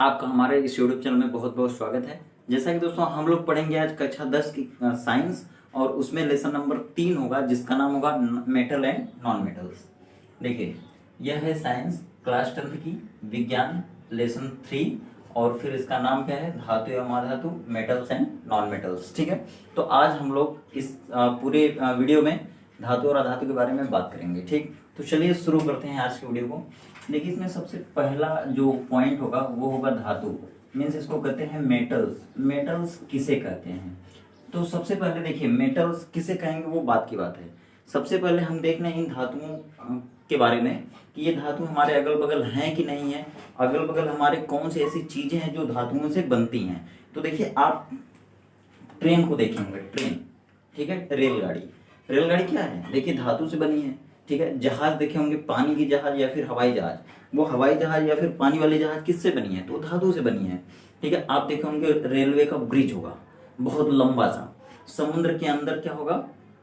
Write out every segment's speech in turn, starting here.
आपका हमारे इस यूट्यूब चैनल में बहुत बहुत स्वागत है। जैसा कि दोस्तों हम लोग पढ़ेंगे आज कक्षा 10 की साइंस, और उसमें लेसन नंबर 3 होगा जिसका नाम होगा मेटल एंड नॉन मेटल्स। देखिए, यह है साइंस क्लास 10 की विज्ञान लेसन 3, और फिर इसका नाम क्या है, धातु एवं अधातु, मेटल्स एंड नॉन मेटल्स। ठीक है, तो आज हम लोग इस पूरे वीडियो में धातु और अधातु के बारे में बात करेंगे। ठीक, तो चलिए शुरू करते हैं आज की वीडियो को। देखिए, इसमें सबसे पहला जो पॉइंट होगा वो होगा धातु, मीन्स इसको कहते हैं मेटल्स। मेटल्स किसे कहते हैं, तो सबसे पहले देखिए मेटल्स किसे कहेंगे वो बात की बात है। सबसे पहले हम देख रहे हैं इन धातुओं के बारे में कि ये धातु हमारे अगल बगल हैं कि नहीं है, अगल बगल हमारे कौन सी ऐसी चीजें हैं जो धातुओं से बनती हैं। तो देखिए, आप ट्रेन को देखेंगे, ट्रेन, ठीक है, रेलगाड़ी। रेलगाड़ी क्या है, देखिए धातु से बनी है। ठीक है, जहाज देखे होंगे, पानी की जहाज या फिर हवाई जहाज, वो हवाई जहाज या फिर पानी वाली जहाज किससे बनी है, तो धातु से बनी है। ठीक है, आप देखे होंगे रेलवे का ब्रिज होगा बहुत लंबा सा, समुद्र के अंदर क्या होगा,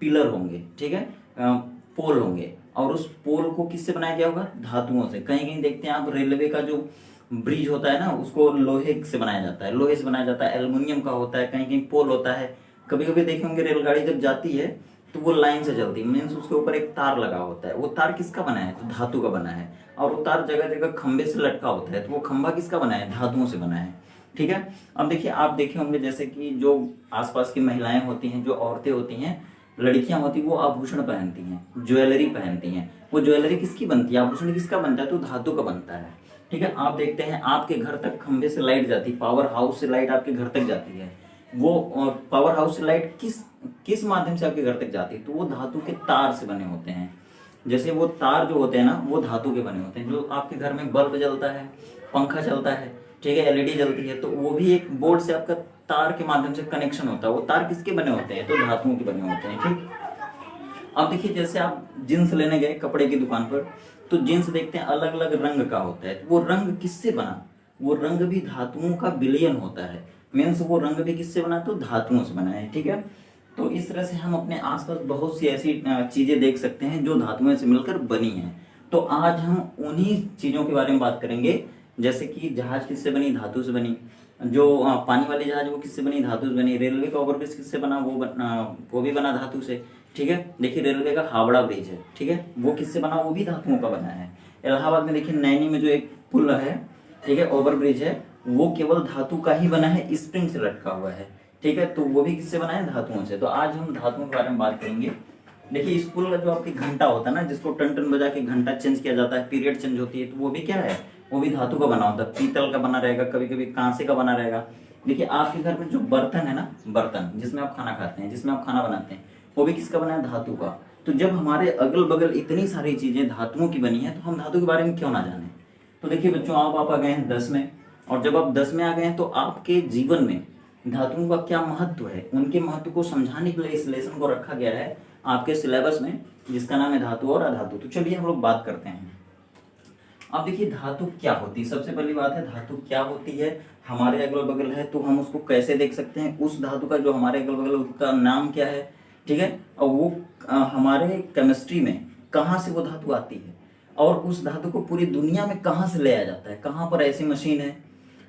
पिलर होंगे, ठीक है, पोल होंगे, और उस पोल को किससे बनाया गया होगा, धातुओं से। कहीं कहीं देखते हैं आप रेलवे का जो ब्रिज होता है ना, उसको लोहे से बनाया जाता है, लोहे से बनाया जाता है, एल्युमिनियम का होता है, कहीं कहीं पोल होता है। कभी कभी देखे होंगे रेलगाड़ी जब जाती है तो वो लाइन से चलती है, मीन्स उसके ऊपर एक तार लगा होता है। वो तार किसका बना है, तो धातु का बना है। और वो तार जगह जगह खंबे से लटका होता है, तो वो खंबा किसका बना है, धातुओं से बना है। ठीक है, अब देखिए, आप देखे होंगे जैसे कि जो आसपास की महिलाएं होती हैं, जो औरतें होती हैं, लड़कियां होती, वो आभूषण पहनती हैं, ज्वेलरी पहनती हैं। वो ज्वेलरी किसकी बनती है, आभूषण किसका बनता है, तो धातु का बनता है। ठीक है, आप देखते हैं आपके घर तक खंबे से लाइट जाती है, पावर हाउस से लाइट आपके घर तक जाती है। वो पावर हाउस से लाइट किस किस माध्यम से आपके घर तक जाती है, तो वो धातु के तार से बने होते हैं। जैसे वो तार जो होते हैं ना, वो धातु के बने होते हैं। जो आपके घर में बल्ब जलता है, पंखा चलता है, ठीक है, एलईडी जलती है, तो वो भी एक बोर्ड से आपका तार के माध्यम से कनेक्शन होता है। वो तार किसके बने होते हैं, तो धातुओं के बने होते हैं। ठीक, अब देखिए, जैसे आप जींस लेने गए कपड़े की दुकान पर, तो जींस देखते हैं अलग अलग रंग का होता है, तो वो रंग किससे बना, वो रंग भी धातुओं का विलयन होता है। मीन्स वो रंग भी किससे बना, तो धातुओं से बना है। ठीक है, तो इस तरह से हम अपने आसपास बहुत सी ऐसी चीजें देख सकते हैं जो धातुओं से मिलकर बनी हैं। तो आज हम उन्हीं चीजों के बारे में बात करेंगे, जैसे कि जहाज किससे बनी, धातु से बनी। जो पानी वाली जहाज वो किससे बनी, धातु से बनी। रेलवे का ओवरब्रिज किससे बना, वो भी बना धातु से। ठीक है, देखिए रेलवे का हावड़ा ब्रिज है, ठीक है, वो किससे बना, वो भी धातुओं का बना है। इलाहाबाद में देखिए नैनी में जो एक पुल है, ठीक है, ओवर ब्रिज है, वो केवल धातु का ही बना है, स्प्रिंग से लटका हुआ है। ठीक है, तो वो भी किससे बना है, धातुओं से। तो आज हम धातुओं के बारे में बात करेंगे। देखिए, स्कूल का जो आपकी घंटा होता है ना, जिसको टन टन बजा के घंटा चेंज किया जाता है, पीरियड चेंज होती है, तो वो भी क्या है, वो भी धातु का बना होता है। पीतल का बना रहेगा, कभी कभी कांसे का बना रहेगा। देखिए, आपके घर में जो बर्तन है ना, बर्तन जिसमें आप खाना खाते हैं, जिसमें आप खाना बनाते हैं, वो भी किसका बना है, धातु का। तो जब हमारे अगल बगल इतनी सारी चीजें धातुओं की बनी है, तो हम धातु के बारे में क्यों ना जाने। तो देखिए बच्चों, आप आ गए हैं 10 में, और जब आप 10 में आ गए हैं तो आपके जीवन में धातुओं का क्या महत्व है, उनके महत्व को समझाने के लिए इस लेसन को रखा गया है आपके सिलेबस में, जिसका नाम है धातु और अधातु। तो चलिए हम लोग बात करते हैं। अब देखिए, धातु क्या होती है, सबसे पहली बात है धातु क्या होती है। हमारे अगल बगल है तो हम उसको कैसे देख सकते हैं, उस धातु का जो हमारे अगल बगल उसका नाम क्या है। ठीक है, और वो हमारे केमिस्ट्री में कहाँ से वो धातु आती है, और उस धातु को पूरी दुनिया में कहाँ से ले आया जाता है, कहाँ पर ऐसी मशीन है,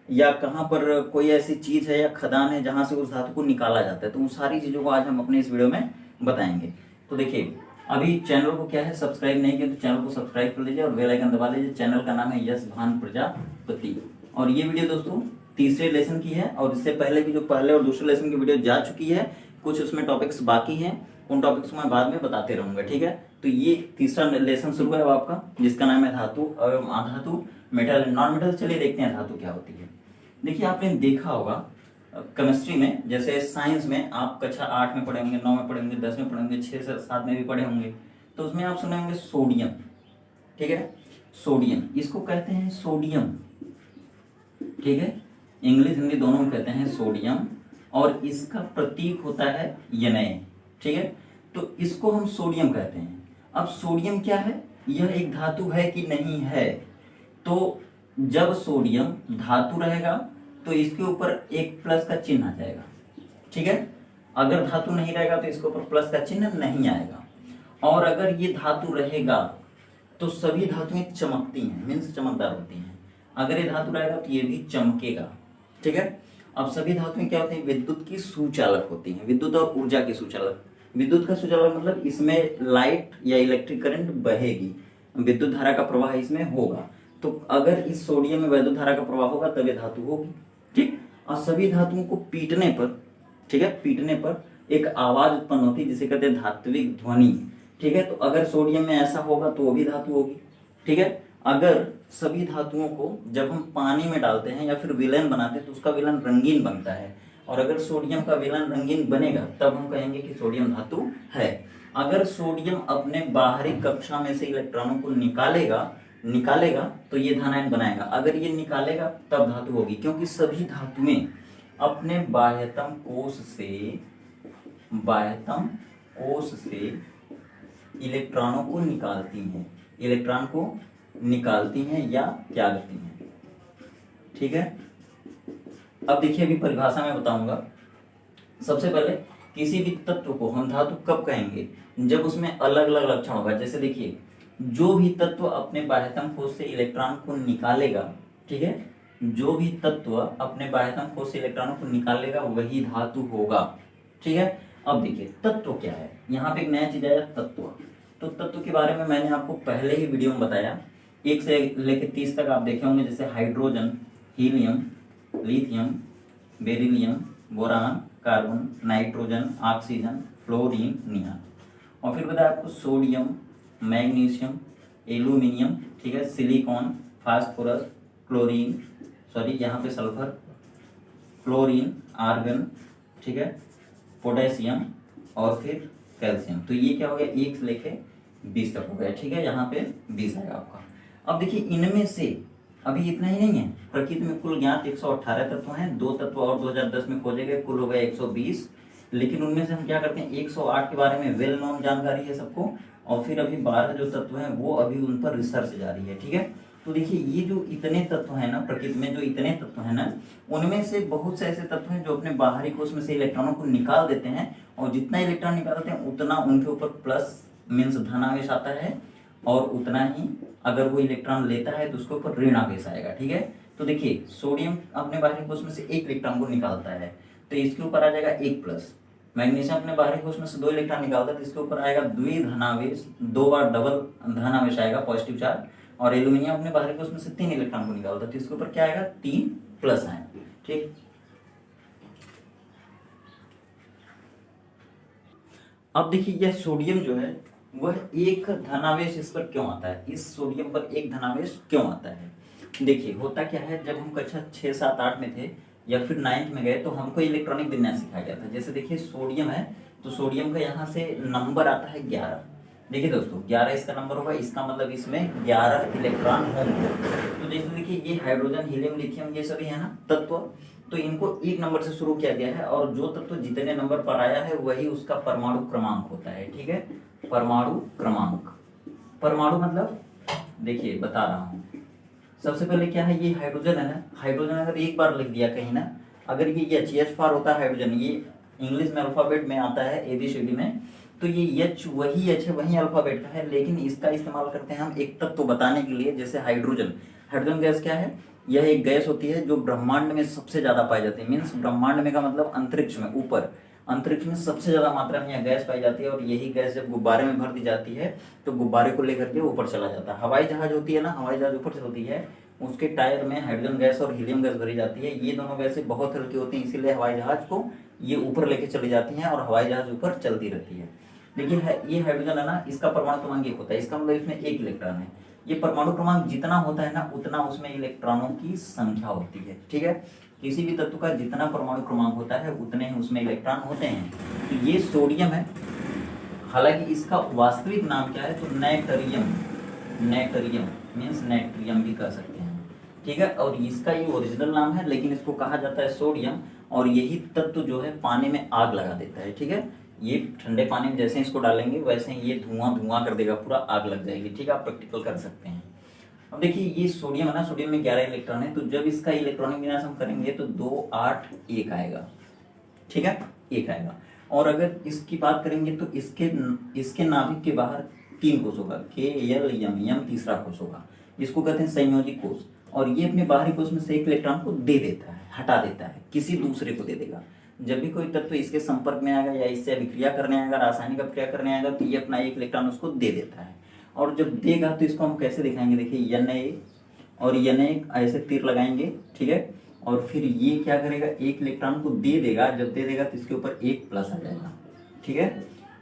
या कहाँ पर कोई ऐसी चीज है या खदान है जहाँ से उस धातु को निकाला जाता है। तो उन सारी चीजों को आज हम अपने इस वीडियो में बताएंगे। तो देखिए, अभी चैनल को क्या है, सब्सक्राइब नहीं किया तो चैनल को सब्सक्राइब कर लीजिए और बेल आइकन दबा लीजिए। चैनल का नाम है यश भान प्रजापति, और ये वीडियो दोस्तों तीसरे लेसन की है, और इससे पहले की जो पहले और दूसरे लेसन की वीडियो जा चुकी है, कुछ उसमें टॉपिक्स बाकी हैं, उन टॉपिक्स को मैं बाद में बताते रहूंगा। ठीक है, तो ये तीसरा लेसन शुरू है आपका, जिसका नाम है धातु और अधातु, मेटल एंड नॉन मेटल। चलिए देखते हैं धातु क्या होती है। देखिए, आपने देखा होगा केमिस्ट्री में, जैसे साइंस में आप कक्षा 8 में पढ़े होंगे, 9 में पढ़े होंगे, 10 में पढ़े होंगे, 6 से 7 में भी पढ़े होंगे, तो उसमें आप सुने होंगे सोडियम। ठीक है, सोडियम, इसको कहते हैं सोडियम। ठीक है, इंग्लिश हिंदी दोनों में कहते हैं सोडियम, और इसका प्रतीक होता है Na। ठीक है, तो इसको हम सोडियम कहते हैं। अब सोडियम क्या है, यह एक धातु है कि नहीं है, तो जब सोडियम धातु रहेगा तो इसके ऊपर एक प्लस का चिन्ह आ जाएगा। ठीक है, अगर धातु नहीं रहेगा तो इसके ऊपर प्लस का चिन्ह नहीं आएगा, और अगर ये धातु रहेगा तो सभी धातुएं चमकती हैं, मीन्स चमकदार होती हैं। अगर ये धातु रहेगा तो ये भी चमकेगा। ठीक है। अब सभी धातुएं क्या होती हैं, विद्युत की सुचालक होती हैं, विद्युत और ऊर्जा की सुचालक। विद्युत का सुचालक मतलब इसमें लाइट या इलेक्ट्रिक करंट बहेगी, विद्युत धारा का प्रवाह इसमें होगा। तो अगर इस सोडियम में विद्युत धारा का प्रवाह होगा तब ये धातु होगी। ठीक। और सभी धातुओं को पीटने पर, ठीक है, पीटने पर एक आवाज उत्पन्न होती है जिसे कहते हैं धात्विक ध्वनि। ठीक है। तो अगर सोडियम में ऐसा होगा तो वो भी धातु होगी। ठीक है। अगर सभी धातुओं को जब हम पानी में डालते हैं या फिर विलयन बनाते हैं तो उसका विलयन रंगीन बनता है, और अगर सोडियम का विलयन रंगीन बनेगा तब हम कहेंगे कि सोडियम धातु है। अगर सोडियम अपने बाहरी कक्षा में से इलेक्ट्रॉनों को निकालेगा तो ये धनायन बनाएगा। अगर ये निकालेगा तब धातु होगी, क्योंकि सभी धातुएं अपने बाह्यतम कोश से इलेक्ट्रॉनों को निकालती हैं या त्यागती हैं। ठीक है। अब देखिए, अभी परिभाषा में बताऊंगा। सबसे पहले किसी भी तत्व को हम धातु कब कहेंगे, जब उसमें अलग अलग लक्षण होगा। जैसे देखिए, जो भी तत्व अपने बाह्यतम कोश से इलेक्ट्रॉन को निकालेगा, ठीक है, जो भी तत्व अपने बाह्यतम कोश से इलेक्ट्रॉनों को निकालेगा वही धातु होगा। ठीक है। अब देखिए तत्व क्या है, यहाँ पे एक नया चीज आया, तत्व। तो तत्व के बारे में मैंने आपको पहले ही वीडियो में बताया, 1 से लेकर 30 तक आप देखे होंगे, जैसे hydrogen, helium, lithium, beryllium, boron, carbon, nitrogen, oxygen, fluorine, neon. और फिर बताया आपको सोडियम, मैग्नीशियम, एल्यूमिनियम, ठीक है, सिलिकॉन, फास्फोरस, क्लोरीन, सॉरी यहाँ पे सल्फर, क्लोरीन, आर्गन, ठीक है, पोटेशियम और फिर कैल्शियम। तो ये क्या हो गया, 1 से लेके 20 तक हो गया। ठीक है। यहाँ पे 20 आएगा आपका। अब देखिए, इनमें से अभी इतना ही नहीं है, प्रकृति में कुल ज्ञात 118 तत्व हैं, 2 तत्व और 2010 में खोजे गए, कुल हो गए 120। लेकिन उनमें से हम क्या करते हैं, 108 के बारे में वेल नोन जानकारी है सबको, और फिर अभी 12 जो तत्व हैं वो अभी उन पर रिसर्च जारी है। ठीक है। तो देखिए, ये जो इतने तत्व हैं ना, प्रकृति में जो इतने तत्व हैं ना, उनमें से बहुत से ऐसे तत्व हैं जो अपने बाहरी कोश में से इलेक्ट्रॉनों को निकाल देते हैं, और जितना इलेक्ट्रॉन निकालते हैं उतना उनके ऊपर प्लस मीन्स धनावेश आता है, और उतना ही अगर वो इलेक्ट्रॉन लेता है तो उसके ऊपर ऋण आवेश आएगा। ठीक है। तो देखिए, सोडियम अपने बाहरी कोश में से 1 इलेक्ट्रॉन को निकालता है तो इसके ऊपर आ जाएगा 1 प्लस। मैग्नीशियम अपने बाहरी कोश में से 2 इलेक्ट्रॉन निकालता है तो इसके ऊपर आएगा द्विधनावेश, 2 बार डबल धनावेश आएगा, पॉजिटिव चार्ज। और एल्यूमिनियम अपने बाहरी कोश में से 3 इलेक्ट्रॉन को निकालता है तो इसके ऊपर क्या आएगा, 3 प्लस आएगा। ठीक। अब देखिए, यह सोडियम जो है वह 1 धनावेश इस पर क्यों आता है, इस सोडियम पर 1 धनावेश क्यों आता है। देखिए, होता क्या है, जब हम कक्षा 6, 7, 8 में थे या फिर 9th में गए तो हमको इलेक्ट्रॉनिक विन्यास सिखाया गया था। जैसे देखिए, सोडियम है तो सोडियम का यहाँ से नंबर आता है 11। देखिए दोस्तों, 11 इसका नंबर होगा, इसका मतलब इसमें 11 इलेक्ट्रॉन होंगे। तो जैसे देखिए, ये हाइड्रोजन, हीलियम, लिथियम ये सभी है ना तत्व, तो इनको 1 नंबर से शुरू किया गया है, और जो तत्व जितने नंबर पर आया है वही उसका परमाणु क्रमांक होता है। ठीक है। परमाणु क्रमांक, परमाणु मतलब देखिए बता रहा हूँ। सबसे पहले क्या है, ये हाइड्रोजन है ना, हाइड्रोजन अगर एक बार लिख दिया कहीं ना, अगर ये H फॉर होता है हाइड्रोजन, ये इंग्लिश में अल्फाबेट में आता है ABCD में, तो ये H वही H है, वही अल्फाबेट का है, लेकिन इसका इस्तेमाल करते हैं हम एक तत्व बताने के लिए। जैसे हाइड्रोजन, हाइड्रोजन गैस क्या है, यह एक गैस होती है जो ब्रह्मांड में सबसे ज्यादा पाई जाती है। मीन्स ब्रह्मांड में का मतलब अंतरिक्ष में, ऊपर अंतरिक्ष में सबसे ज्यादा मात्रा में यह गैस पाई जाती है, और यही गैस जब गुब्बारे में भर दी जाती है तो गुब्बारे को लेकर के ऊपर चला जाता है। हवाई जहाज होती है ना, हवाई जहाज ऊपर चलती है, उसके टायर में हाइड्रोजन गैस और हीलियम गैस भरी जाती है। ये दोनों गैसें बहुत हल्की होती हैं, इसीलिए हवाई जहाज को ये ऊपर लेके चली जाती हैं और हवाई जहाज ऊपर चलती रहती है। देखिए, ये हाइड्रोजन है ना, इसका परमाणु क्रमांक 1 होता है, इसका मतलब इसमें 1 इलेक्ट्रॉन है। ये परमाणु क्रमांक जितना होता है ना, उतना उसमें इलेक्ट्रॉनों की संख्या होती है। ठीक है। किसी भी तत्व का जितना परमाणु क्रमांक होता है उतने ही उसमें इलेक्ट्रॉन होते हैं। तो ये सोडियम है, हालांकि इसका वास्तविक नाम क्या है, तो नेटरियम, नेटरियम मीन्स नेट्रियम भी कह सकते हैं। ठीक है। और इसका ये ओरिजिनल नाम है, लेकिन इसको कहा जाता है सोडियम, और यही तत्व जो है पानी में आग लगा देता है। ठीक है। ये ठंडे पानी में जैसे इसको डालेंगे वैसे ही ये धुआं धुआं कर देगा, पूरा आग लग जाएगी। ठीक है। आप प्रैक्टिकल कर सकते हैं। अब देखिए, ये सोडियम है ना, सोडियम में 11 इलेक्ट्रॉन है, तो जब इसका इलेक्ट्रॉनिक विन्यास हम करेंगे तो 2, 8, 1 आएगा। ठीक है, 1 आएगा। और अगर इसकी बात करेंगे तो इसके नाभिक के बाहर 3 कोष होगा, KLM, तीसरा कोष होगा, जिसको कहते हैं संयोजी कोष। और ये अपने बाहरी कोश में से एक इलेक्ट्रॉन को दे देता है, हटा देता है, किसी दूसरे को दे देगा। जब भी कोई तत्व इसके संपर्क में आएगा या इससे अभिक्रिया करने आएगा, रासायनिक अभिक्रिया करने आएगा, तो ये अपना एक इलेक्ट्रॉन उसको दे देता है। और जब देगा तो इसको हम कैसे दिखाएंगे, देखिए Na और Na ऐसे तीर लगाएंगे, ठीक है। और फिर ये क्या करेगा, एक इलेक्ट्रॉन को दे देगा, जब दे देगा तो इसके ऊपर एक प्लस आ जाएगा, ठीक है।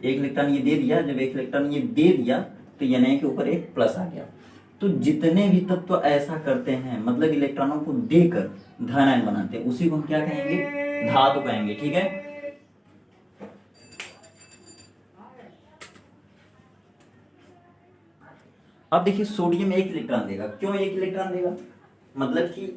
एक इलेक्ट्रॉन ये दे दिया, जब एक इलेक्ट्रॉन ये दे दिया तो Na के ऊपर एक प्लस आ गया। तो जितने भी तत्व ऐसा करते हैं, मतलब इलेक्ट्रॉनों को देकर धन आयन बनाते हैं, उसी को हम क्या कहेंगे, धातु कहेंगे, ठीक है। अब देखिए सोडियम एक इलेक्ट्रॉन देगा, क्यों एक इलेक्ट्रॉन देगा, मतलब कि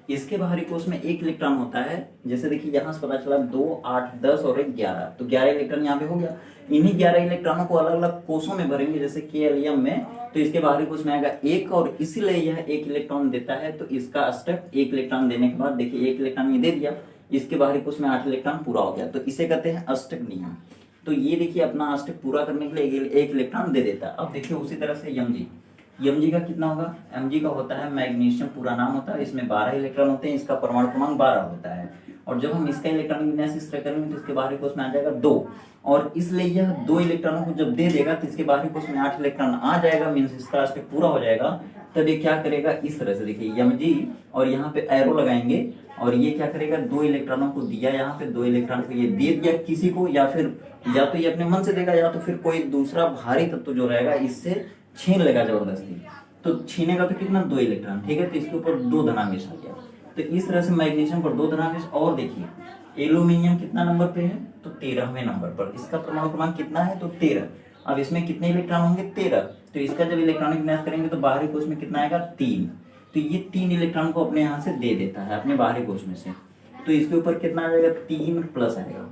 इसके बाहरी कोश में एक इलेक्ट्रॉन होता है। जैसे देखिए यहाँ से पता चला 2, 8, 10 और 1 11, तो 11 इलेक्ट्रॉन यहाँ पे हो गया। इन्हीं 11 इलेक्ट्रॉनों को अलग अलग कोषों में भरेंगे, जैसे Ke में, तो इसके बाहरी कोश में आएगा एक, और इसीलिए यह एक इलेक्ट्रॉन देता है। तो इसका अष्टक एक इलेक्ट्रॉन देने के बाद देखिए एक इलेक्ट्रॉन ये दे दिया, इसके बाहरी कोश में 8 इलेक्ट्रॉन पूरा हो गया, तो इसे कहते हैं अष्टक नियम। तो ये देखिए अपना अष्टक पूरा करने के लिए एक इलेक्ट्रॉन दे देता है। अब देखिए उसी तरह से Mg का कितना होगा, Mg का होता है मैग्नीशियम, पूरा नाम होता है, इसमें 12 इलेक्ट्रॉन होते हैं, इसका परमाणु क्रमांक 12 होता है। और जब हम इसका इलेक्ट्रॉनिक विन्यास इस तरह करेंगे तो इसके बाहरी कोश में आ जाएगा 2, और इसलिए यह 2 इलेक्ट्रॉनों को जब दे देगा तो इसके बाहरी कोश में 8 इलेक्ट्रॉन आ जाएगा, मीन्स इसका अष्टक पूरा हो जाएगा। तब ये क्या करेगा, इस तरह से देखिए Mg, और यहाँ पे एरो लगाएंगे, और ये क्या करेगा, 2 इलेक्ट्रॉनों को दिया, यहाँ पे 2 इलेक्ट्रॉन को ये दे दिया किसी को, या फिर या तो ये अपने मन से देगा, या तो फिर कोई दूसरा भारी तत्व जो रहेगा इससे छीन लेगा जबरदस्ती। तो छीनेगा तो कितना, 2 इलेक्ट्रॉन, ठीक है। तो इसके ऊपर 2 धनावेश आ गया। तो इस तरह से मैग्नीशियम पर 2 धनावेश। और देखिए एल्यूमिनियम कितना नंबर पे है, तो 13वें नंबर पर। इसका परमाणु क्रमांक कितना है, तो 13। अब इसमें कितने इलेक्ट्रॉन होंगे, 13। तो इसका जब इलेक्ट्रॉनिक विन्यास करेंगे तो बाहरी कोश में कितना आएगा, 3। तो ये 3 इलेक्ट्रॉन को अपने यहाँ से दे देता है, अपने बाहरी कोश में से। तो इसके ऊपर कितना आ जाएगा, 3 प्लस आएगा।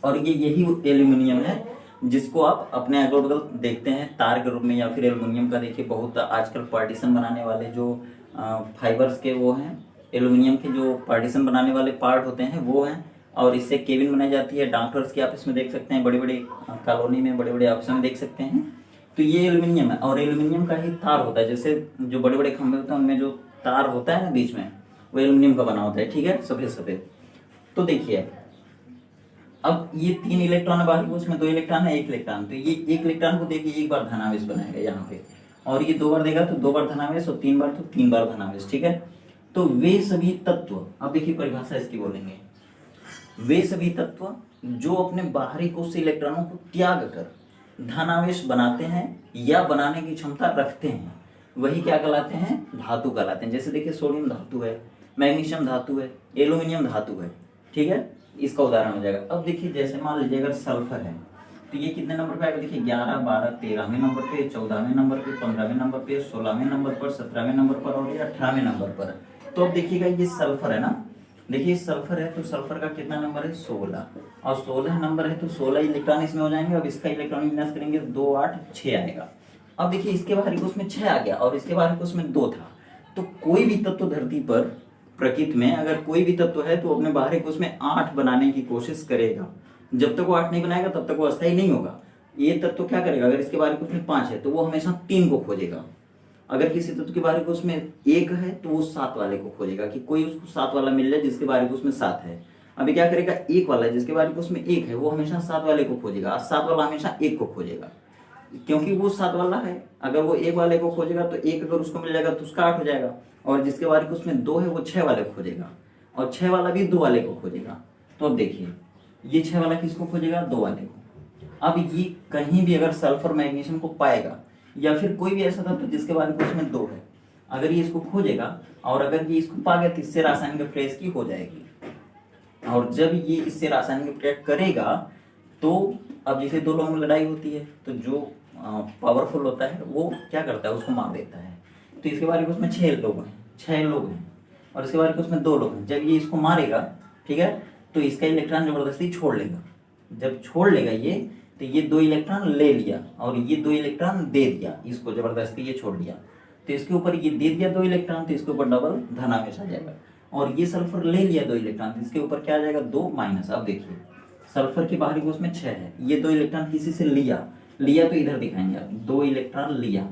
और ये यही एल्यूमिनियम है जिसको आप अपने अगल बगल देखते हैं तार के रूप में, या फिर एल्यूमिनियम का देखिए बहुत आजकल पार्टीशन बनाने वाले जो फाइबर्स के वो हैं, एल्यूमिनियम के जो पार्टीशन बनाने वाले पार्ट होते हैं वो हैं। और इससे केबिन बनाई जाती है, डॉक्टर्स की ऑफिस में देख सकते हैं, बड़ी बड़ी कॉलोनी में, बड़े बड़े ऑफिस में देख सकते हैं। तो ये एल्यूमिनियम है, और एल्यूमिनियम का ही तार होता है। जैसे जो बड़े बड़े खंभे होते हैं उनमें जो तार होता है ना बीच में, वो एल्यूमिनियम का बना होता है, ठीक है, सफेद सफेद। तो देखिए अब ये 3 इलेक्ट्रॉन है बाहरी कोश में, 2 इलेक्ट्रॉन है, 1 इलेक्ट्रॉन। तो ये 1 इलेक्ट्रॉन को देखिए एक बार धनावेश बनाएगा यहाँ पे, और ये 2 बार देगा तो 2 बार धनावेश, और 3 बार तो 3 बार धनावेश, ठीक है। तो वे सभी तत्व, अब देखिए परिभाषा इसकी बोलेंगे, वे सभी तत्व जो अपने बाहरी कोश से इलेक्ट्रॉनों को त्याग कर धनावेश बनाते हैं या बनाने की क्षमता रखते हैं, वही क्या कहलाते हैं, धातु कहलाते हैं। जैसे देखिए सोडियम धातु है, मैग्नीशियम धातु है, एल्यूमिनियम धातु है, ठीक है, इसका उदाहरण हो जाएगा। अब देखिए जैसे मान लीजिए अगर सल्फर है, तो ये कितने नंबर पे आएगा, देखिए 11, 12, 13वें नंबर पे, 14वें नंबर पे, 15वें नंबर पे, 16वें नंबर पर, 17वें नंबर पर, और ये 18वें नंबर पर। तो अब देखिएगा ये सल्फर है ना, देखिए सल्फर है, तो सल्फर का कितना नंबर है, 16, और 16 नंबर है तो 16 इलेक्ट्रॉन इसमें हो जाएंगे। अब इसका इलेक्ट्रॉनिक विन्यास करेंगे 2, 8, 6 आएगा। अब देखिए इसके बाहरी कोश में 6 आ गया, और इसके बाहरी कोश में 2 था। तो कोई भी तत्व धरती पर प्रकृति में अगर कोई भी तत्व है तो अपने बाहरी कोश में 8 बनाने की कोशिश करेगा। जब तक वो 8 नहीं बनाएगा तब तक वो अस्थायी नहीं होगा। ये तत्व क्या करेगा, अगर इसके बाहरी कोश में 5 है तो वो हमेशा 3 को खोजेगा। अगर किसी तत्व के बाहरी कोश में 1 है तो वो 7 वाले को खोजेगा, कि कोई उसको 7 वाला मिल जाए जिसके बाहरी कोश में 7 है। अभी क्या करेगा, 1 वाला जिसके बाहरी कोश में 1 है वो हमेशा 7 वाले को खोजेगा, 7 वाला हमेशा 1 को खोजेगा, क्योंकि वो 7 वाला है। अगर वो 1 वाले को खोजेगा तो 1 अगर उसको मिल जाएगा तो उसका 8 हो जाएगा, और जिसके बारे में उसमें 2 है वो 6 वाले को खोजेगा, और 6 वाला भी 2 वाले को खोजेगा। तो अब देखिए ये 6 वाला किसको खोजेगा, 2 वाले को। अब ये कहीं भी अगर सल्फर मैग्नीशियम को पाएगा, या फिर कोई भी ऐसा था तो जिसके बारे में उसमें 2 है, अगर ये इसको खोजेगा और अगर ये इसको पा गया तो इससे रासायनिक अभिक्रिया इसकी हो जाएगी। और जब ये इससे रासायनिक अभिक्रिया करेगा तो अब जैसे 2 लोगों में लड़ाई होती है तो जो पावरफुल होता है वो क्या करता है, उसको मार देता है। तो इसके बारे में उसमें 6 लोग हैं, और इसके बारे में उसमें 2 लोग हैं। जब ये इसको मारेगा, ठीक है, तो इसका इलेक्ट्रॉन जबरदस्ती छोड़ लेगा। जब छोड़ लेगा ये, तो ये 2 इलेक्ट्रॉन ले लिया और ये 2 इलेक्ट्रॉन दे दिया, इसको जबरदस्ती ये छोड़ लिया, तो इसके ऊपर ये दे दिया 2 इलेक्ट्रॉन, तो इसके ऊपर डबल धनावेश आ जाएगा। और ये सल्फर ले लिया 2 इलेक्ट्रॉन, तो इसके ऊपर क्या आ जाएगा, 2 माइनस। अब देखिए सल्फर के बाहरी कोश में 6 है, ये 2 इलेक्ट्रॉन किसी से लिया तो इधर दिखाएंगे आप, 2 इलेक्ट्रॉन लिया,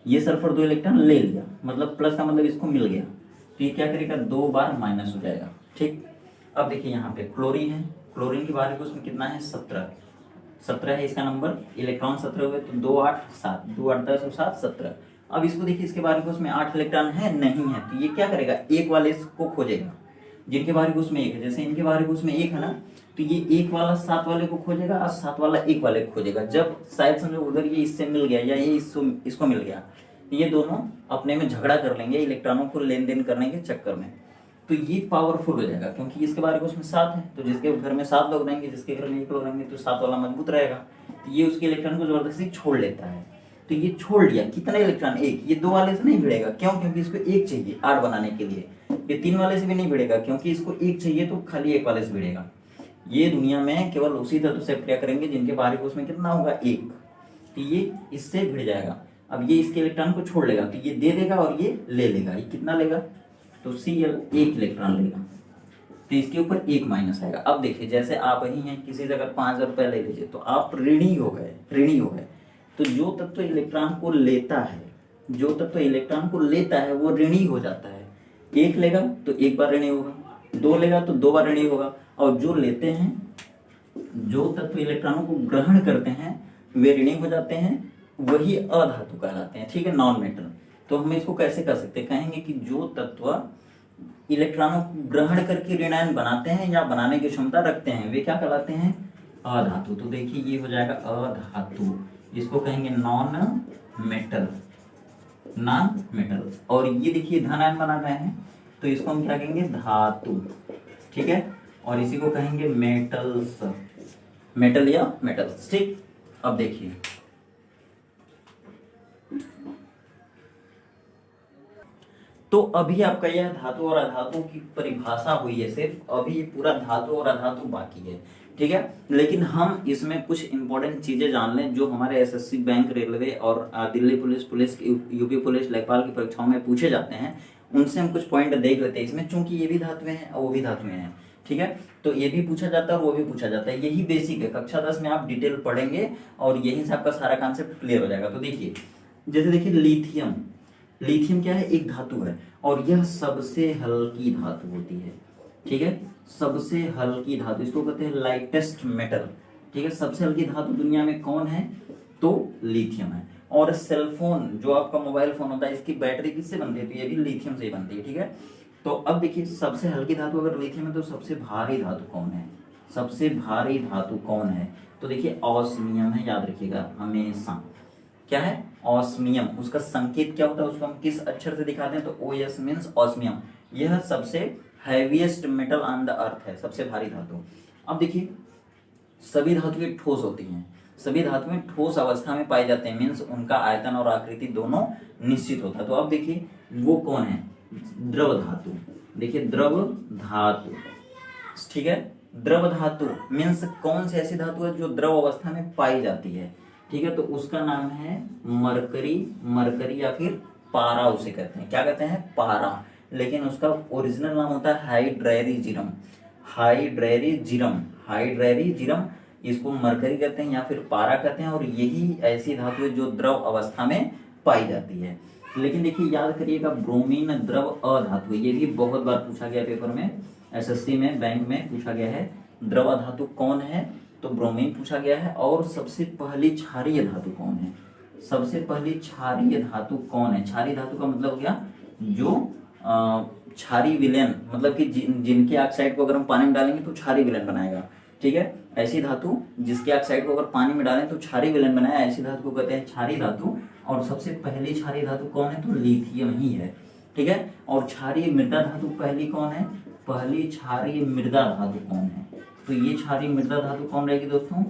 ये सल्फर 2 इलेक्ट्रॉन ले लिया, मतलब प्लस का मतलब इसको मिल गया, तो ये क्या करेगा 2 बार माइनस हो जाएगा। ठीक, अब देखिए यहाँ पे क्लोरीन है, क्लोरीन की बारी उसमें कितना है 17 है इसका नंबर, इलेक्ट्रॉन 17 हुए तो 2 8 7, 2 8 10 और 7 17। अब इसको देखिए, इसके बारे में उसमें 8 इलेक्ट्रॉन है नहीं है, तो ये क्या करेगा एक वाले को खोजेगा जिनके बारे में उसमें 1 है, जैसे इनके बारे में उसमें 1 है ना, तो ये 1 वाला 7 वाले को खोजेगा और 7 वाला 1 वाले को खोजेगा। जब शायद समझो उधर ये इससे मिल गया या ये इसको मिल गया, तो ये दोनों अपने में झगड़ा कर लेंगे इलेक्ट्रॉनों को लेन देन करने के चक्कर में, तो ये पावरफुल हो जाएगा क्योंकि इसके बारे में उसमें 7 है, तो जिसके घर में 7 लोग रहेंगे, जिसके घर में 1 लोग रहेंगे, तो 7 वाला मजबूत रहेगा, तो ये उसके इलेक्ट्रॉन को जबरदस्ती छोड़ लेता है। तो ये छोड़ लिया कितना इलेक्ट्रॉन 1, ये 2 वाले से नहीं भिड़ेगा, क्यों? क्योंकि इसको 1 चाहिए 8 बनाने के लिए। ये 3 वाले से भी नहीं भिड़ेगा क्योंकि इसको 1 चाहिए, तो खाली 1 वाले से भिड़ेगा। ये दुनिया में केवल उसी धातु से क्रिया करेंगे जिनके बाहरी कोश में कितना होगा 1, तो ये इससे भिड़ जाएगा। अब ये इसके इलेक्ट्रॉन को छोड़ लेगा, तो ये दे देगा और ये ले लेगा, ये कितना लेगा, तो Cl 1 इलेक्ट्रॉन लेगा, तो इसके ऊपर 1 माइनस आएगा। अब देखिए जैसे आप ही हैं, किसी से अगर 5,000 रुपये ले लीजिए तो आप ऋणी हो गए, ऋणी हो गए। तो जो तत्व इलेक्ट्रॉन को लेता है, जो तत्व इलेक्ट्रॉन को लेता है वो ऋणी हो जाता है। 1 लेगा तो 1 बार ऋणी होगा, 2 लेगा तो 2 बार ऋणी होगा, और जो लेते हैं, जो तत्व इलेक्ट्रॉनों को ग्रहण करते हैं वे ऋणी हो जाते हैं, वही अधातु कहलाते हैं। ठीक है, नॉन मेटल। तो हम इसको कैसे कर सकते हैं, कहेंगे कि जो तत्व इलेक्ट्रॉनों को ग्रहण करके ऋणायन बनाते हैं या बनाने की क्षमता रखते हैं वे क्या कहलाते हैं, अधातु। तो देखिए ये हो जाएगा अधातु, इसको कहेंगे नॉन मेटल, नॉन मेटल। और ये देखिए धनायन बना रहे हैं तो इसको हम क्या कहेंगे, धातु। ठीक है, और इसी को कहेंगे मेटल्स, मेटल या मेटल्स। ठीक, अब देखिए तो अभी आपका यह धातु और अधातु की परिभाषा हुई है, सिर्फ अभी पूरा धातु और अधातु बाकी है। ठीक है, लेकिन हम इसमें कुछ इंपॉर्टेंट चीजें जान लें जो हमारे एसएससी, बैंक, रेलवे और दिल्ली पुलिस, यूपी पुलिस, लेखपाल की परीक्षाओं में पूछे जाते हैं, उनसे हम कुछ पॉइंट देख लेते हैं इसमें, चूंकि ये भी धातुएं हैं और वो भी धातुएं हैं। ठीक है, तो ये भी पूछा जाता है और वो भी पूछा जाता है, यही बेसिक है। कक्षा 10 में आप डिटेल पढ़ेंगे और यही से आपका सारा कॉन्सेप्ट क्लियर हो जाएगा। तो देखिए, जैसे देखिए लिथियम, लिथियम क्या है, एक धातु है और यह सबसे हल्की धातु होती है। ठीक है, सबसे हल्की धातु, इसको कहते हैं लाइटेस्ट मेटल। ठीक है, सबसे हल्की धातु दुनिया में कौन है, तो लिथियम है। और सेलफोन, जो आपका मोबाइल फोन होता है, इसकी बैटरी किससे बनती है, तो ये भी लिथियम से ही बनती है। ठीक है, तो अब देखिए सबसे हल्की धातु अगर लिथियम है तो सबसे भारी धातु कौन है, सबसे भारी धातु कौन है, तो देखिए ऑस्मियम है, याद रखिएगा हमेशा। क्या है, ऑस्मियम। उसका संकेत क्या होता है, उसको हम किस अक्षर से दिखाते हैं, तो OS मीन्स ऑस्मियम। यह सबसे heaviest metal on the earth है, सबसे भारी धातु। अब देखिए सभी धातुएं ठोस होती हैं, सभी धातुएं ठोस अवस्था में पाई जाते हैं, मीन्स उनका आयतन और आकृति दोनों निश्चित होता है। तो अब देखिए वो कौन है, द्रव धातु। देखिए द्रव धातु, ठीक है, द्रव धातु मीन्स कौन सी ऐसी धातु है जो द्रव अवस्था में पाई जाती है। ठीक है, तो उसका नाम है मरकरी, मरकरी या फिर पारा उसे कहते हैं। क्या कहते हैं, पारा, लेकिन उसका ओरिजिनल नाम होता है हाइड्रेरिजिरम, हाइड्रेरिजिरम, हाइड्रेरिजिरम। इसको मरकरी कहते हैं या फिर पारा कहते हैं, और यही ऐसी धातु है जो द्रव अवस्था में पाई जाती है। लेकिन देखिए याद करिएगा, ब्रोमीन द्रव अधातु, ये भी बहुत बार पूछा गया पेपर में, एसएससी में, बैंक में पूछा गया है। द्रव धातु कौन है, तो ब्रोमीन पूछा गया है। और सबसे पहली क्षारीय धातु कौन है, सबसे पहली क्षारीय धातु कौन है। क्षारीय धातु का मतलब क्या, जो क्षारीय विलयन, मतलब कि जिनके ऑक्साइड को अगर हम पानी में डालेंगे तो क्षारीय विलयन बनाएगा। ठीक है, ऐसी धातु जिसके ऑक्साइड को अगर पानी में डालें तो क्षारीय विलयन बनाए, ऐसी धातु को कहते हैं क्षारीय धातु। और सबसे पहली क्षारीय धातु कौन है, तो लिथियम ही है। ठीक है, और क्षारीय मृदा धातु पहली कौन है, पहली क्षारीय मृदा धातु कौन है, तो ये क्षारीय मृदा धातु कौन रहेगी दोस्तों,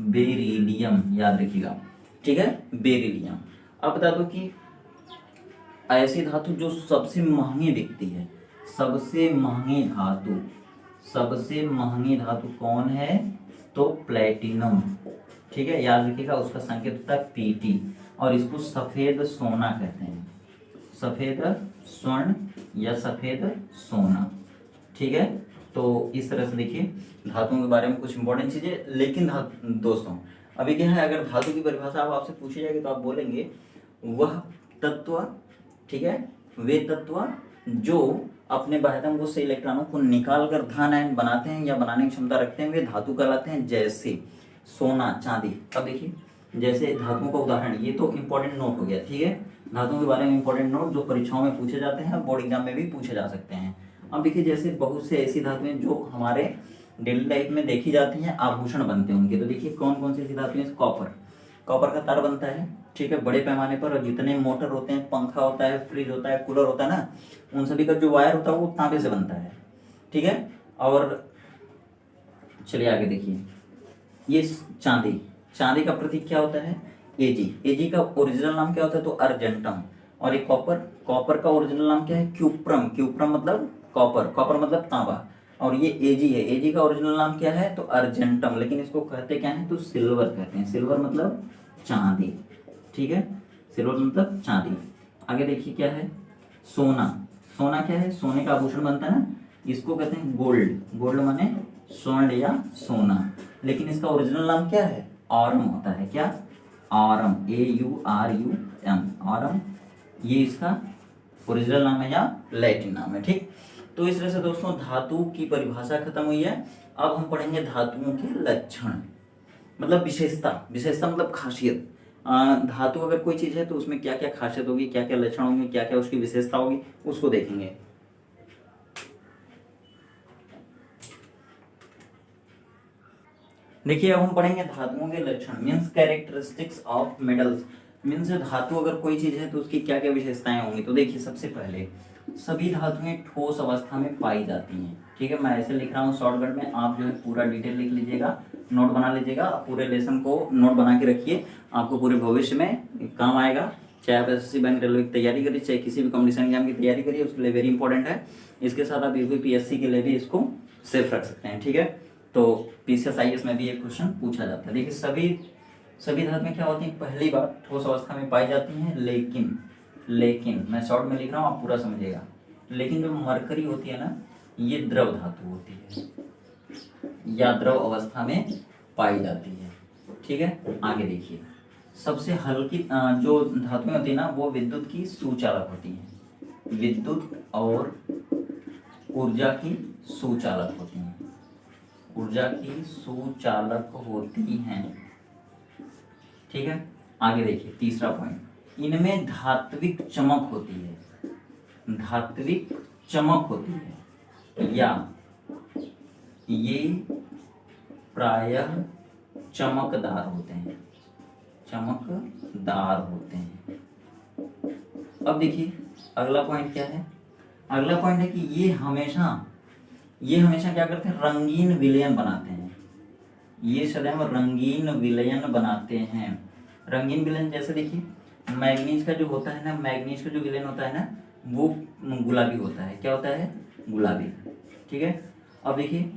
बेरिलियम, याद रखिएगा। ठीक है, बेरिलियम। अब बता दो कि ऐसी धातु जो सबसे महंगी बिकती है, सबसे महंगी धातु, सबसे महंगी धातु कौन है, तो प्लेटिनम। ठीक है, याद रखिएगा, उसका संकेत होता है Pt, और इसको सफेद सोना कहते हैं, सफेद स्वर्ण या सफेद सोना। ठीक है, तो इस तरह से देखिए धातुओं के बारे में कुछ इंपॉर्टेंट चीजें। लेकिन दोस्तों अभी क्या है, अगर धातु की परिभाषा आप आपसे पूछी जाएगी तो आप बोलेंगे वह तत्व, ठीक है, वे तत्व जो अपने बाह्यतम गुण से इलेक्ट्रॉनों को निकाल कर धन आयन बनाते हैं या बनाने की क्षमता रखते हैं, वे धातु कहलाते हैं, जैसे सोना, चांदी। अब देखिए जैसे धातुओं का उदाहरण, ये तो इंपॉर्टेंट नोट हो गया, ठीक है, धातुओं के बारे में इंपॉर्टेंट नोट जो परीक्षाओं में पूछे जाते हैं, बोर्ड एग्जाम में भी पूछे जा सकते हैं। अब देखिए जैसे बहुत से ऐसी धातुएं जो हमारे डेली लाइफ में देखी जाती हैं, आभूषण बनते हैं उनके, तो देखिए कौन कौन सी ऐसी धातुएं, कॉपर, कॉपर का तार बनता है, ठीक है, बड़े पैमाने पर। और जितने मोटर होते हैं, पंखा होता है, फ्रिज होता है, कूलर होता है ना, उन सभी का जो वायर होता है वो तांबे से बनता है, ठीक है। और चलिए आगे देखिए, ये चांदी, चांदी का प्रतीक क्या होता है, एजी, एजी का ओरिजिनल नाम क्या होता है, तो अर्जेंटम। और ये कॉपर, कॉपर का ओरिजिनल नाम क्या है, क्यूप्रम, क्यूप्रम मतलब कॉपर, कॉपर मतलब तांबा। और ये एजी है, एजी का ओरिजिनल नाम क्या है, तो अर्जेंटम, लेकिन इसको कहते क्या है, तो सिल्वर कहते हैं, सिल्वर मतलब चांदी, ठीक है, सिल्वर मतलब चांदी। आगे देखिए क्या है, सोना, सोना क्या है, सोने का आभूषण बनता है ना, इसको कहते हैं गोल्ड, गोल्ड माने स्वर्ण या सोना, लेकिन इसका ओरिजिनल नाम क्या है, ऑरम होता है, क्या, ऑरम, AURUM, ऑरम, ये इसका ओरिजिनल नाम है या लैटिन नाम है, ठीक। तो इस तरह से दोस्तों धातु की परिभाषा खत्म हुई है। अब हम पढ़ेंगे धातुओं के लक्षण, मतलब विशेषता, विशेषता मतलब खासियत। धातु अगर कोई चीज है तो उसमें क्या क्या खासियत होगी, क्या क्या लक्षण होंगे, क्या क्या उसकी विशेषता होगी, उसको देखेंगे। देखिए अब हम पढ़ेंगे धातुओं के लक्षण, means characteristics of metals, means धातु अगर कोई चीज है तो उसकी क्या क्या विशेषताएं होंगी। तो देखिए सबसे पहले सभी धातुएं ठोस अवस्था में पाई जाती हैं, ठीक है, मैं ऐसे लिख रहा हूँ शॉर्टकट में, आप जो है पूरा डिटेल लिख लीजिएगा, नोट बना लीजिएगा, पूरे लेसन को नोट बना के रखिए, आपको पूरे भविष्य में काम आएगा। चाहे आप SSC बैंक रेलवे की तैयारी करिए, चाहे किसी भी कॉम्पिटिशन एग्जाम की तैयारी करिए, उसके लिए वेरी इंपॉर्टेंट है। इसके साथ आप UPSC के लिए भी इसको सेफ रख सकते हैं, ठीक है। तो PCS IAS में भी एक क्वेश्चन पूछा जाता है। देखिए सभी धातुएं क्या होती हैं, पहली बात ठोस अवस्था में पाई जाती हैं, लेकिन मैं शॉर्ट में लिख रहा हूँ, आप पूरा समझिएगा, लेकिन जो मरकरी होती है ना, ये द्रव धातु होती है या द्रव अवस्था में पाई जाती है, ठीक है। आगे देखिए सबसे हल्की जो धातुएं होती है ना, वो विद्युत की सुचालक होती हैं, विद्युत और ऊर्जा की सुचालक होती हैं, ऊर्जा की सुचालक होती हैं, ठीक है। आगे देखिए तीसरा पॉइंट, इनमें धात्विक चमक होती है, धात्विक चमक होती है, या ये प्रायः चमकदार होते हैं, चमकदार होते हैं। अब देखिए अगला पॉइंट क्या है, अगला पॉइंट है कि ये हमेशा क्या करते हैं, रंगीन विलयन बनाते हैं, ये सदैव रंगीन विलयन बनाते हैं। रंगीन विलयन जैसे देखिए मैग्नीज का जो होता है ना, मैग्नीज का जो विलयन होता है ना, वो गुलाबी होता है, क्या होता है, गुलाबी, ठीक है। अब देखिए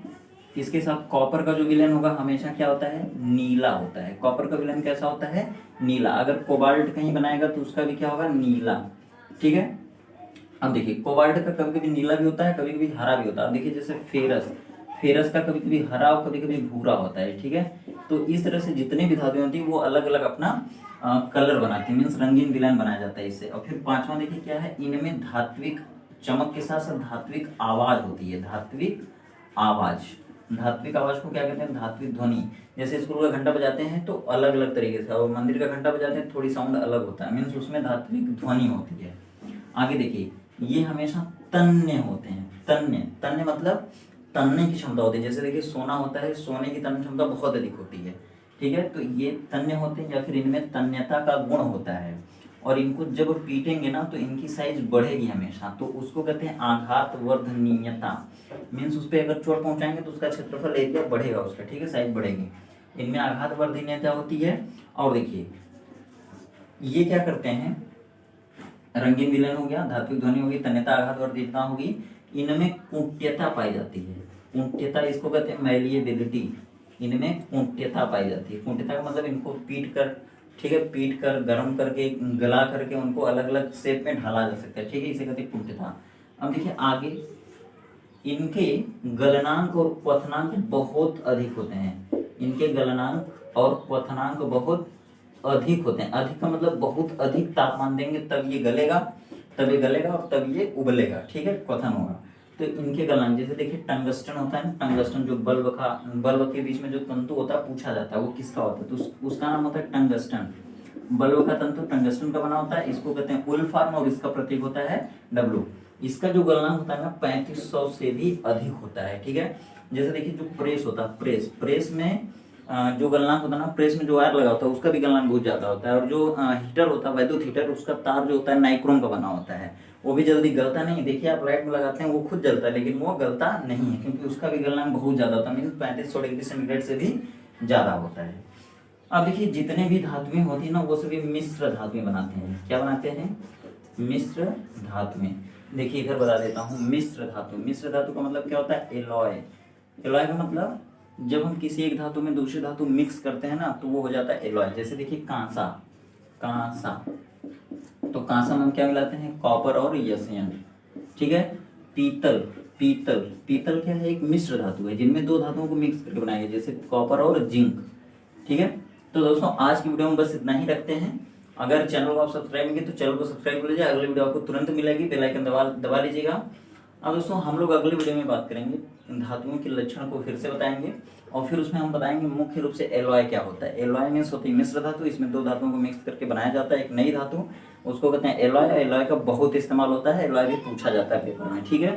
इसके साथ कॉपर का जो विलयन होगा हमेशा क्या होता है, नीला होता है, कॉपर का विलयन कैसा होता है, नीला। अगर कोबाल्ट कहीं बनाएगा तो उसका भी क्या होगा, नीला, ठीक है। अब देखिए कोबाल्ट का कभी कभी नीला भी होता है, कभी कभी हरा भी होता है। अब देखिए जैसे फेरस का कभी कभी हरा और कभी कभी भूरा होता है, ठीक है। तो इस तरह से जितनी भी धातुएं होती है वो अलग अलग अपना कलर बनाती है, मीन्स रंगीन विलयन बनाया जाता है इससे। और फिर पांचवा देखिए क्या है, इनमें धात्विक चमक के साथ साथ धात्विक आवाज होती है, धात्विक आवाज, धात्विक आवाज को क्या कहते हैं, धात्विक ध्वनि। जैसे स्कूल का घंटा बजाते हैं तो अलग अलग तरीके से, और मंदिर का घंटा बजाते हैं थोड़ी साउंड अलग होता है, मीन्स उसमें धात्विक ध्वनि होती है। आगे देखिए ये हमेशा तन्य होते हैं, तन्य मतलब तन्ने की क्षमता होती है। जैसे देखिए सोना होता है, सोने की तन्य क्षमता बहुत अधिक होती है, ठीक है। तो ये तन्य होते हैं या फिर इनमें तन्यता का गुण होता है, और इनको जब पीटेंगे ना तो इनकी साइज बढ़ेगी हमेशा, तो उसको कहते हैं आघात वर्धनीयता, मीन्स उस पर अगर चोट पहुंचाएंगे तो उसका क्षेत्रफल एरिया बढ़ेगा उसका, ठीक है, साइज बढ़ेगी, इनमें आघात वर्धनीयता होती है। और देखिए ये क्या करते हैं, रंगीन विलयन हो गया, धात्विक ध्वनि होगी, तन्यता आघात वर्धनीयता होगी, इनमें कुंठ्यता पाई जाती है, कुंठ्यता इसको कहते हैं मैलिएबिलिटी, इनमें कुंठ्यता पाई जाती है। कुंठ्यता का मतलब इनको पीट कर, ठीक है, पीट कर गर्म करके गला करके उनको अलग अलग शेप में ढाला जा सकता है, ठीक है, इसे कहते हैं कुंठ्यता। अब देखिए आगे इनके गलनांक और क्वथनांक बहुत अधिक होते हैं, इनके गलनांक और क्वथनांक बहुत अधिक होते हैं। अधिक का मतलब बहुत अधिक तापमान देंगे तब ये गलेगा, और तब ये उबलेगा, ठीक है, क्वथन होगा। तो इनके गलनांक जैसे देखिए टंगस्टन होता है, टंगस्टन जो बल्ब के बीच में जो तंतु होता है पूछा जाता है वो किसका होता है, तो उसका नाम होता है टंगस्टन। बल्ब का तंतु टंगस्टन का बना होता है, इसको कहते हैं उल्फार्म और इसका प्रतीक होता है डब्ल्यू। इसका जो गलनांक होता है ना 3500 से भी अधिक होता है, ठीक है। जैसे देखिए जो प्रेस होता है, प्रेस में जो गलनांक होता है ना, प्रेस में जो वायर लगा होता है उसका भी गलनांक बहुत ज्यादा होता है। और जो हीटर होता है, वैद्युत हीटर, उसका तार जो होता है नाइक्रोम का बना होता है, वो भी जल्दी गलता नहीं। देखिए आप लाइट में लगाते हैं वो खुद जलता है, लेकिन वो गलता नहीं है क्योंकि उसका भी गलनांक बहुत ज्यादा होता है, मीन 3500 डिग्री सेंटीग्रेड से भी ज्यादा होता है। अब देखिए जितने भी धातुएं होती है ना वो सभी मिश्र धातुएं बनाते हैं। क्या बनाते हैं? मिश्र धातुएं। देखिए इधर बता देता हूँ, मिश्र धातु का मतलब क्या होता है? एलॉय। एलॉय का मतलब जब हम किसी एक धातु में दूसरी धातु मिक्स करते हैं ना तो वो हो जाता है एलॉय। जैसे देखिए कांसा, तो कांसा में हम क्या मिलाते हैं? कॉपर और यशयन, ठीक है। पीतल क्या है? एक मिश्र धातु है जिनमें दो धातुओं को मिक्स करके बनाया गया, जैसे कॉपर और जिंक, ठीक है। तो दोस्तों आज की वीडियो में बस इतना ही रखते हैं। अगर चैनल को आप सब्सक्राइब नहीं किए तो चैनल को सब्सक्राइब कर लीजिए, अगली वीडियो आपको तुरंत मिलेगी, बेल आइकन दबा लीजिएगा। अब दोस्तों हम लोग अगली वीडियो में बात करेंगे इन धातुओं के लक्षण को फिर से बताएंगे, और फिर उसमें हम बताएंगे मुख्य रूप से एलॉय क्या होता है। एलॉय मीन्स होती है मिश्र धातु, इसमें दो धातुओं को मिक्स करके बनाया जाता है एक नई धातु, उसको कहते हैं एलॉय। एलॉय का बहुत इस्तेमाल होता है, एलॉय भी पूछा जाता है पेपर में, ठीक है।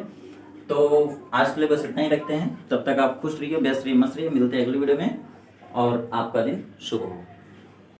तो आज के लिए बस इतना ही रखते हैं, तब तक आप खुश रहिए, व्यस्त रहिए, मस्त रहिए, मिलते हैं अगली वीडियो में, और आपका दिन शुभ हो।